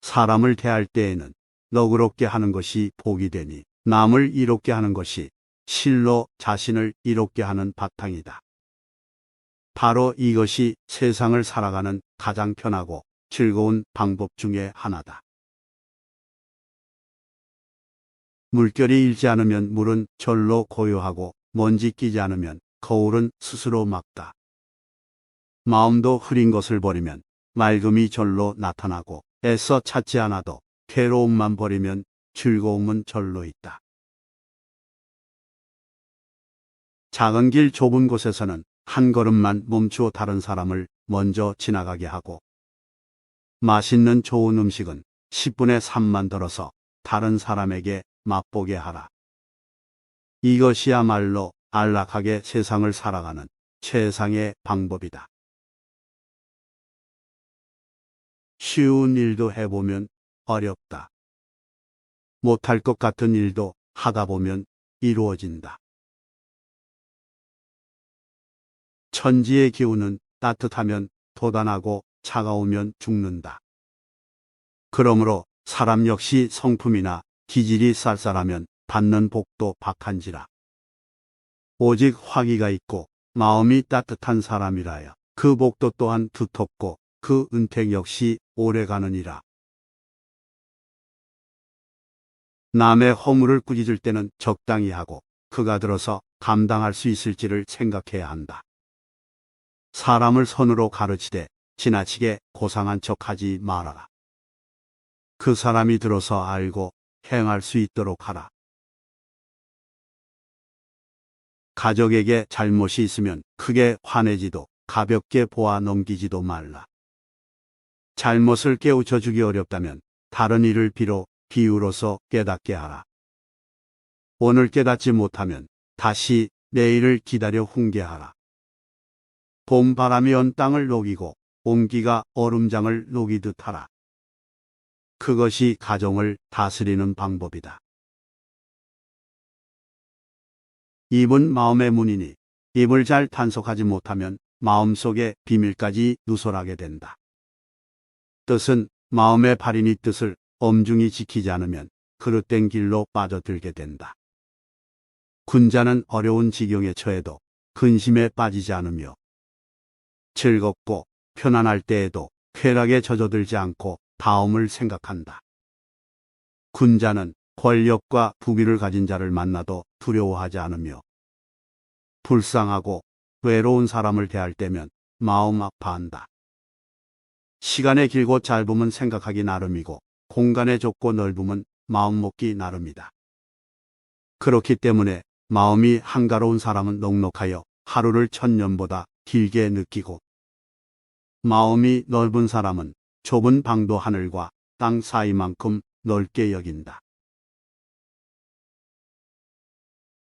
사람을 대할 때에는 너그럽게 하는 것이 복이 되니 남을 이롭게 하는 것이 실로 자신을 이롭게 하는 바탕이다. 바로 이것이 세상을 살아가는 가장 편하고 즐거운 방법 중에 하나다. 물결이 일지 않으면 물은 절로 고요하고 먼지 끼지 않으면 거울은 스스로 막다. 마음도 흐린 것을 버리면 맑음이 절로 나타나고 애써 찾지 않아도 괴로움만 버리면 즐거움은 절로 있다. 작은 길 좁은 곳에서는 한 걸음만 멈추어 다른 사람을 먼저 지나가게 하고 맛있는 좋은 음식은 10분의 3만 덜어서 다른 사람에게 맛보게 하라. 이것이야말로 안락하게 세상을 살아가는 최상의 방법이다. 쉬운 일도 해보면 어렵다. 못할 것 같은 일도 하다 보면 이루어진다. 천지의 기운은 따뜻하면 도단하고 차가우면 죽는다. 그러므로 사람 역시 성품이나 기질이 쌀쌀하면 받는 복도 박한지라. 오직 화기가 있고 마음이 따뜻한 사람이라야 그 복도 또한 두텁고 그 은택 역시 오래가느니라. 남의 허물을 꾸짖을 때는 적당히 하고 그가 들어서 감당할 수 있을지를 생각해야 한다. 사람을 선으로 가르치되 지나치게 고상한 척하지 말아라. 그 사람이 들어서 알고 행할 수 있도록 하라. 가족에게 잘못이 있으면 크게 화내지도 가볍게 보아 넘기지도 말라. 잘못을 깨우쳐 주기 어렵다면 다른 일을 비유로서 깨닫게 하라. 오늘 깨닫지 못하면 다시 내일을 기다려 훈계하라. 봄바람이 온 땅을 녹이고 온기가 얼음장을 녹이듯 하라. 그것이 가정을 다스리는 방법이다. 입은 마음의 문이니 입을 잘 단속하지 못하면 마음속의 비밀까지 누설하게 된다. 뜻은 마음의 발인이 뜻을 엄중히 지키지 않으면 그릇된 길로 빠져들게 된다. 군자는 어려운 지경에 처해도 근심에 빠지지 않으며 즐겁고 편안할 때에도 쾌락에 젖어들지 않고 다음을 생각한다. 군자는 권력과 부귀를 가진 자를 만나도 두려워하지 않으며 불쌍하고 외로운 사람을 대할 때면 마음 아파한다. 시간의 길고 짧음은 생각하기 나름이고 공간의 좁고 넓음은 마음 먹기 나름이다. 그렇기 때문에 마음이 한가로운 사람은 넉넉하여 하루를 1000년보다 길게 느끼고 마음이 넓은 사람은 좁은 방도 하늘과 땅 사이만큼 넓게 여긴다.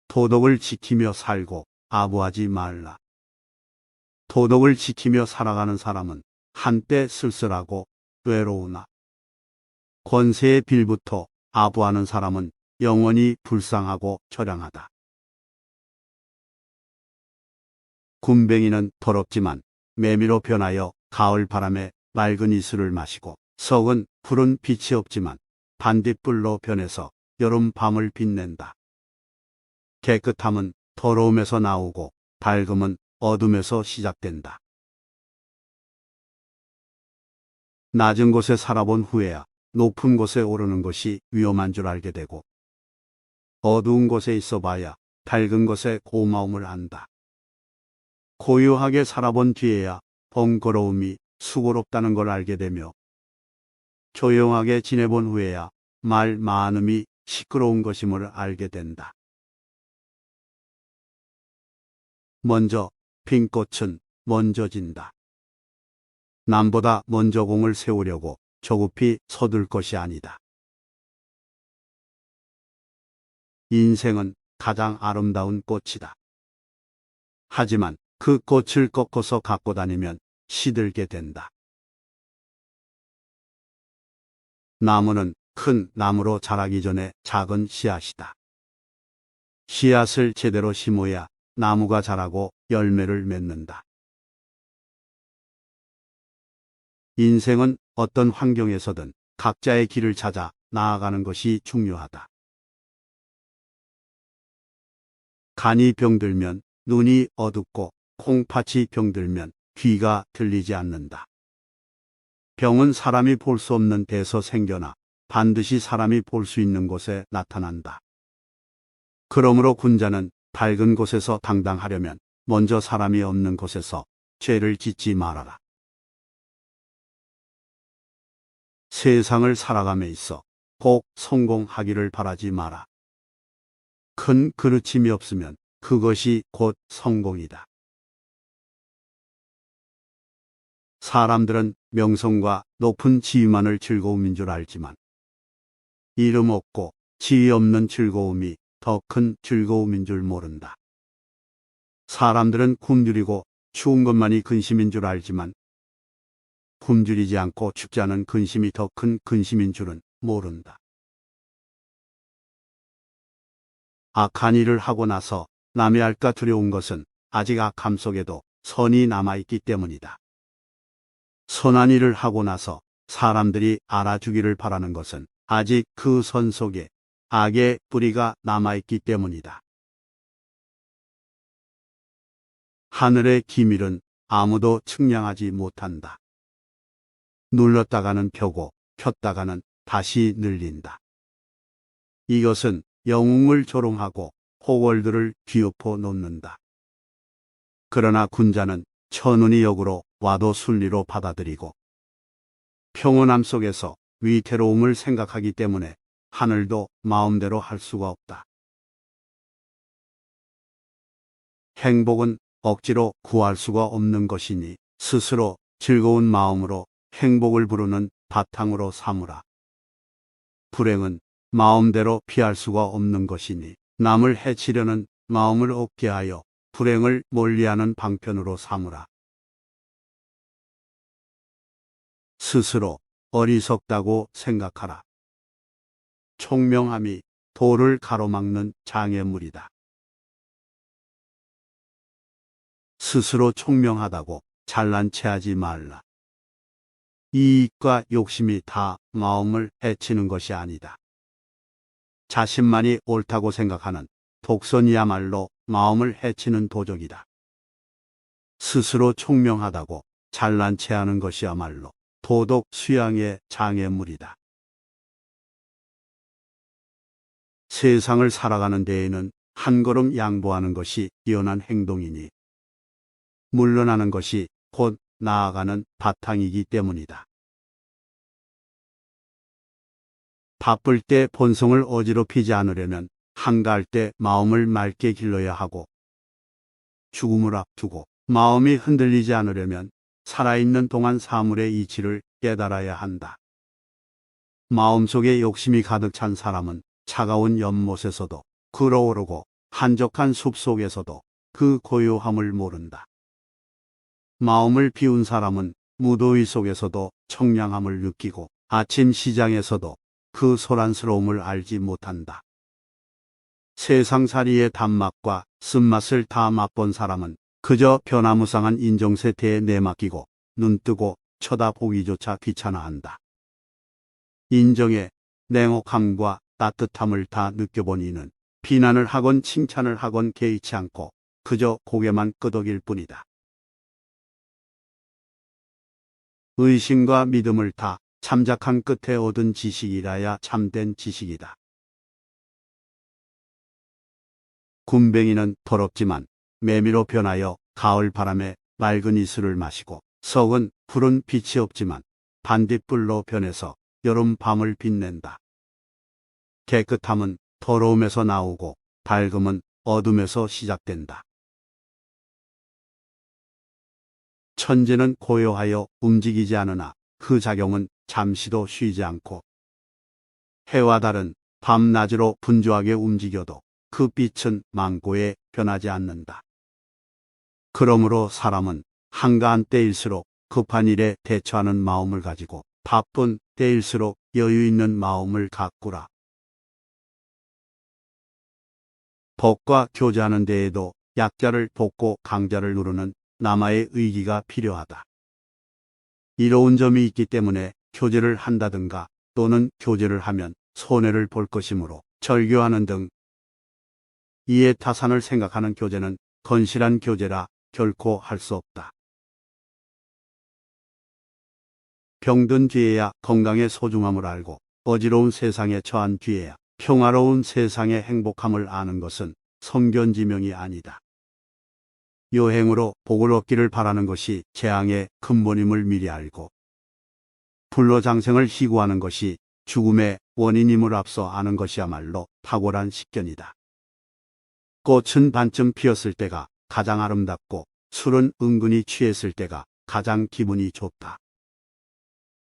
도덕을 지키며 살고 아부하지 말라. 도덕을 지키며 살아가는 사람은 한때 쓸쓸하고 외로우나 권세의 빌부터 아부하는 사람은 영원히 불쌍하고 처량하다. 굼벵이는 더럽지만 매미로 변하여 가을 바람에 맑은 이슬을 마시고 석은 푸른 빛이 없지만 반딧불로 변해서 여름 밤을 빛낸다. 깨끗함은 더러움에서 나오고 밝음은 어둠에서 시작된다. 낮은 곳에 살아본 후에야 높은 곳에 오르는 것이 위험한 줄 알게 되고 어두운 곳에 있어 봐야 밝은 것의 고마움을 안다. 고요하게 살아본 뒤에야 번거로움이 수고롭다는 걸 알게 되며 조용하게 지내본 후에야 말 많음이 시끄러운 것임을 알게 된다. 먼저 핀 꽃은 먼저 진다. 남보다 먼저 공을 세우려고 조급히 서둘 것이 아니다. 인생은 가장 아름다운 꽃이다. 하지만 그 꽃을 꺾어서 갖고 다니면 시들게 된다. 나무는 큰 나무로 자라기 전에 작은 씨앗이다. 씨앗을 제대로 심어야 나무가 자라고 열매를 맺는다. 인생은 어떤 환경에서든 각자의 길을 찾아 나아가는 것이 중요하다. 간이 병들면 눈이 어둡고 콩팥이 병들면 귀가 들리지 않는다. 병은 사람이 볼 수 없는 데서 생겨나 반드시 사람이 볼 수 있는 곳에 나타난다. 그러므로 군자는 밝은 곳에서 당당하려면 먼저 사람이 없는 곳에서 죄를 짓지 말아라. 세상을 살아감에 있어 꼭 성공하기를 바라지 마라. 큰 그르침이 없으면 그것이 곧 성공이다. 사람들은 명성과 높은 지위만을 즐거움인 줄 알지만 이름 없고 지위 없는 즐거움이 더 큰 즐거움인 줄 모른다. 사람들은 굶주리고 추운 것만이 근심인 줄 알지만 굶주리지 않고 춥지 않은 근심이 더 큰 근심인 줄은 모른다. 악한 일을 하고 나서 남이 알까 두려운 것은 아직 악함 속에도 선이 남아있기 때문이다. 선한 일을 하고 나서 사람들이 알아주기를 바라는 것은 아직 그 선 속에 악의 뿌리가 남아있기 때문이다. 하늘의 기밀은 아무도 측량하지 못한다. 눌렀다가는 펴고 폈다가는 다시 늘린다. 이것은 영웅을 조롱하고 호걸들을 뒤엎어 놓는다. 그러나 군자는 천운이 역으로 와도 순리로 받아들이고 평온함 속에서 위태로움을 생각하기 때문에 하늘도 마음대로 할 수가 없다. 행복은 억지로 구할 수가 없는 것이니 스스로 즐거운 마음으로 행복을 부르는 바탕으로 삼으라. 불행은 마음대로 피할 수가 없는 것이니 남을 해치려는 마음을 없게 하여 불행을 멀리하는 방편으로 삼으라. 스스로 어리석다고 생각하라. 총명함이 도를 가로막는 장애물이다. 스스로 총명하다고 잘난 체하지 말라. 이익과 욕심이 다 마음을 해치는 것이 아니다. 자신만이 옳다고 생각하는 독선이야말로 마음을 해치는 도적이다. 스스로 총명하다고 잘난 체하는 것이야말로 도덕 수양의 장애물이다. 세상을 살아가는 데에는 한 걸음 양보하는 것이 뛰어난 행동이니 물러나는 것이 곧 나아가는 바탕이기 때문이다. 바쁠 때 본성을 어지럽히지 않으려면 한가할 때 마음을 맑게 길러야 하고 죽음을 앞두고 마음이 흔들리지 않으려면 살아있는 동안 사물의 이치를 깨달아야 한다. 마음속에 욕심이 가득 찬 사람은 차가운 연못에서도 끓어오르고 한적한 숲 속에서도 그 고요함을 모른다. 마음을 비운 사람은 무더위 속에서도 청량함을 느끼고 아침 시장에서도 그 소란스러움을 알지 못한다. 세상살이의 단맛과 쓴맛을 다 맛본 사람은 그저 변화무쌍한 인정세태에 내맡기고 눈뜨고 쳐다보기조차 귀찮아한다. 인정의 냉혹함과 따뜻함을 다 느껴본 이는 비난을 하건 칭찬을 하건 개의치 않고 그저 고개만 끄덕일 뿐이다. 의심과 믿음을 다 참작한 끝에 얻은 지식이라야 참된 지식이다. 굼벵이는 더럽지만 매미로 변하여 가을 바람에 맑은 이슬을 마시고 석은 푸른 빛이 없지만 반딧불로 변해서 여름 밤을 빛낸다. 깨끗함은 더러움에서 나오고 밝음은 어둠에서 시작된다. 천재는 고요하여 움직이지 않으나 그 작용은 잠시도 쉬지 않고 해와 달은 밤낮으로 분주하게 움직여도 그 빛은 망고에 변하지 않는다. 그러므로 사람은 한가한 때일수록 급한 일에 대처하는 마음을 가지고 바쁜 때일수록 여유 있는 마음을 가꾸라. 법과 교제하는 데에도 약자를 돕고 강자를 누르는 남아의 의기가 필요하다. 이로운 점이 있기 때문에 교제를 한다든가 또는 교제를 하면 손해를 볼 것이므로 절교하는 등 이해 타산을 생각하는 교제는 건실한 교제라 결코 할 수 없다. 병든 뒤에야 건강의 소중함을 알고 어지러운 세상에 처한 뒤에야 평화로운 세상의 행복함을 아는 것은 성견지명이 아니다. 여행으로 복을 얻기를 바라는 것이 재앙의 근본임을 미리 알고 불로장생을 희구하는 것이 죽음의 원인임을 앞서 아는 것이야말로 탁월한 식견이다. 꽃은 반쯤 피었을 때가 가장 아름답고 술은 은근히 취했을 때가 가장 기분이 좋다.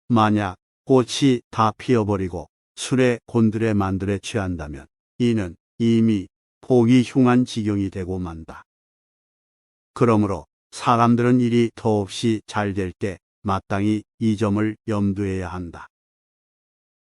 만약 꽃이 다 피어버리고 술에 곤드레 만드레 취한다면 이는 이미 복이 흉한 지경이 되고 만다. 그러므로 사람들은 일이 더없이 잘 될 때 마땅히 이 점을 염두해야 한다.